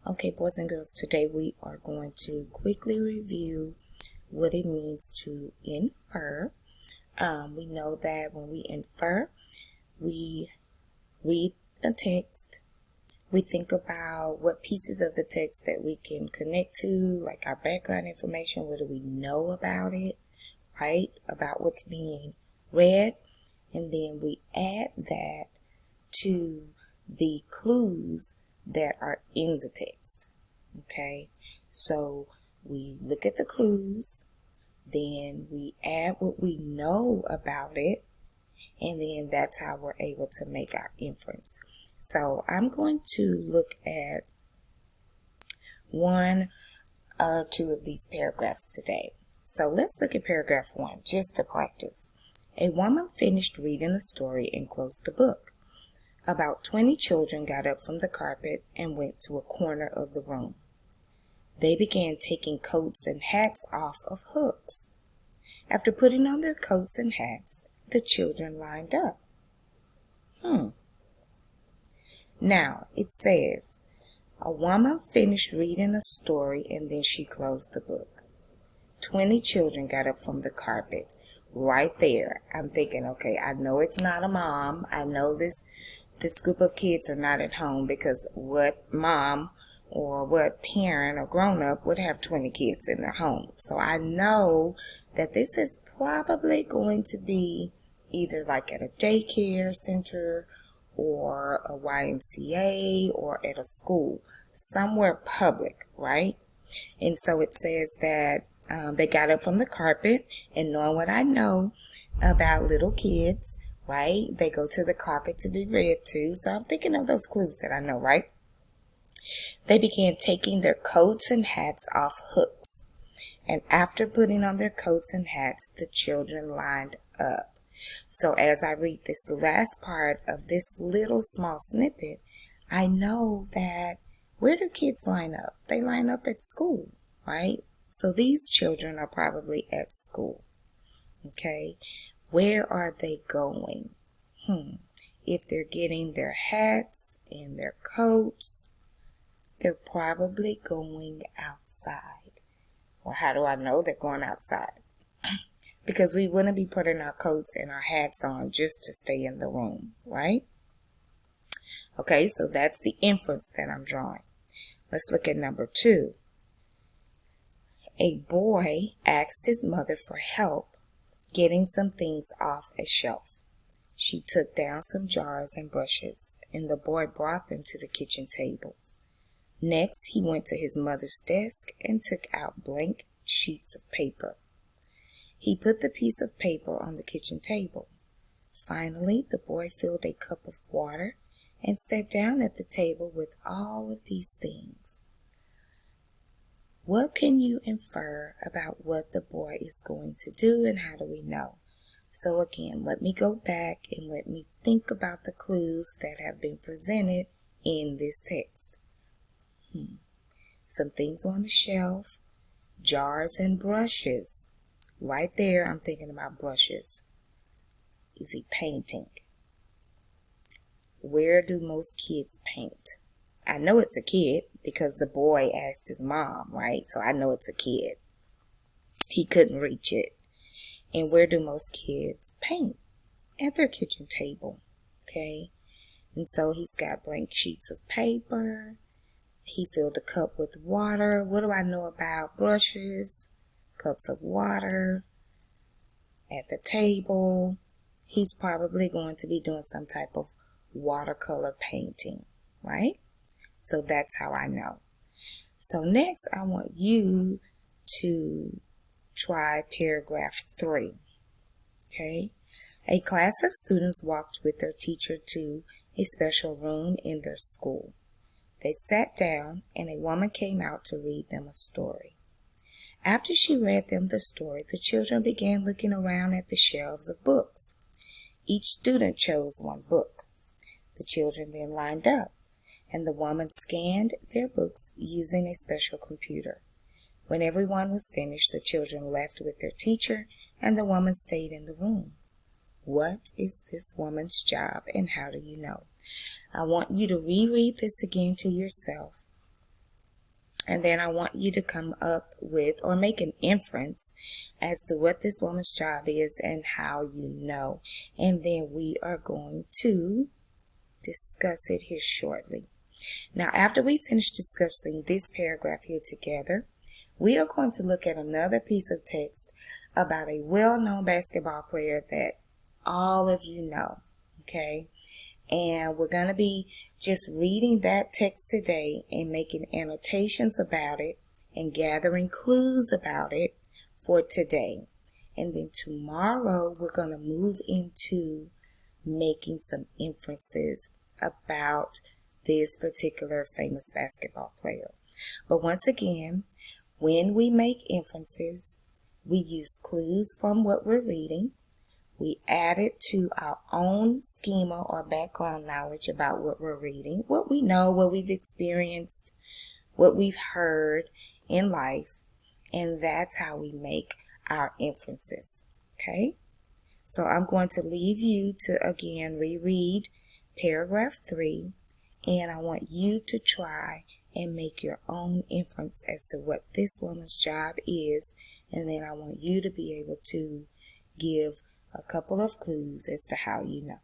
Okay, boys and girls, today we are going to quickly review what it means to infer. We know that when we infer, we read a text. We think about what pieces of the text that we can connect to, like our background information. What do we know about it, right? About what's being read. And then we add that to the clues that are in the text. Okay, so we look at the clues, then we add what we know about it, and then that's how we're able to make our inference. So I'm going to look at one or two of these paragraphs today. So let's look at paragraph 1 just to practice. A woman finished reading a story and closed the book. About 20 children got up from the carpet and went to a corner of the room. They began taking coats and hats off of hooks. After putting on their coats and hats, the children lined up. Now, it says, a woman finished reading a story and then she closed the book. 20 children got up from the carpet. Right there, I'm thinking, okay, I know it's not a mom. I know this group of kids are not at home, because what mom or what parent or grown-up would have 20 kids in their home? So I know that this is probably going to be either like at a daycare center or a YMCA or at a school, somewhere public, right? And so it says that they got up from the carpet, and knowing what I know about little kids, right? They go to the carpet to be read to. So I'm thinking of those clues that I know, right? They began taking their coats and hats off hooks. And after putting on their coats and hats, the children lined up. So as I read this last part of this little small snippet, I know that where do kids line up? They line up at school, right? So these children are probably at school. Okay, where are they going? If they're getting their hats and their coats, they're probably going outside. Well, how do I know they're going outside? Because we wouldn't be putting our coats and our hats on just to stay in the room, right? Okay, so that's the inference that I'm drawing. Let's look at number 2. A boy asked his mother for help getting some things off a shelf. She took down some jars and brushes, and the boy brought them to the kitchen table. Next, he went to his mother's desk and took out blank sheets of paper. He put the piece of paper on the kitchen table. Finally, the boy filled a cup of water and sat down at the table with all of these things. What can you infer about what the boy is going to do, and how do we know? So again, let me go back and let me think about the clues that have been presented in this text. Some things on the shelf, jars and brushes. Right there, I'm thinking about brushes. Is he painting? Where do most kids paint? I know it's a kid because the boy asked his mom, right? So I know it's a kid. He couldn't reach it. And where do most kids paint? At their kitchen table, okay? And so he's got blank sheets of paper. He filled a cup with water. What do I know about brushes? Cups of water. At the table. He's probably going to be doing some type of watercolor painting, right? So that's how I know. So next, I want you to try paragraph 3. Okay? A class of students walked with their teacher to a special room in their school. They sat down, and a woman came out to read them a story. After she read them the story, the children began looking around at the shelves of books. Each student chose one book. The children then lined up, and the woman scanned their books using a special computer. When everyone was finished, the children left with their teacher, and the woman stayed in the room. What is this woman's job, and how do you know? I want you to reread this again to yourself. And then I want you to come up with or make an inference as to what this woman's job is and how you know. And then we are going to discuss it here shortly. Now, after we finish discussing this paragraph here together, we are going to look at another piece of text about a well-known basketball player that all of you know, okay? And we're going to be just reading that text today and making annotations about it and gathering clues about it for today. And then tomorrow we're going to move into making some inferences about this particular famous basketball player. But once again, when we make inferences, we use clues from what we're reading. We add it to our own schema or background knowledge about what we're reading, what we know, what we've experienced, what we've heard in life, and that's how we make our inferences, okay? So I'm going to leave you to, again, reread paragraph 3, and I want you to try and make your own inference as to what this woman's job is, and then I want you to be able to give a couple of clues as to how you know.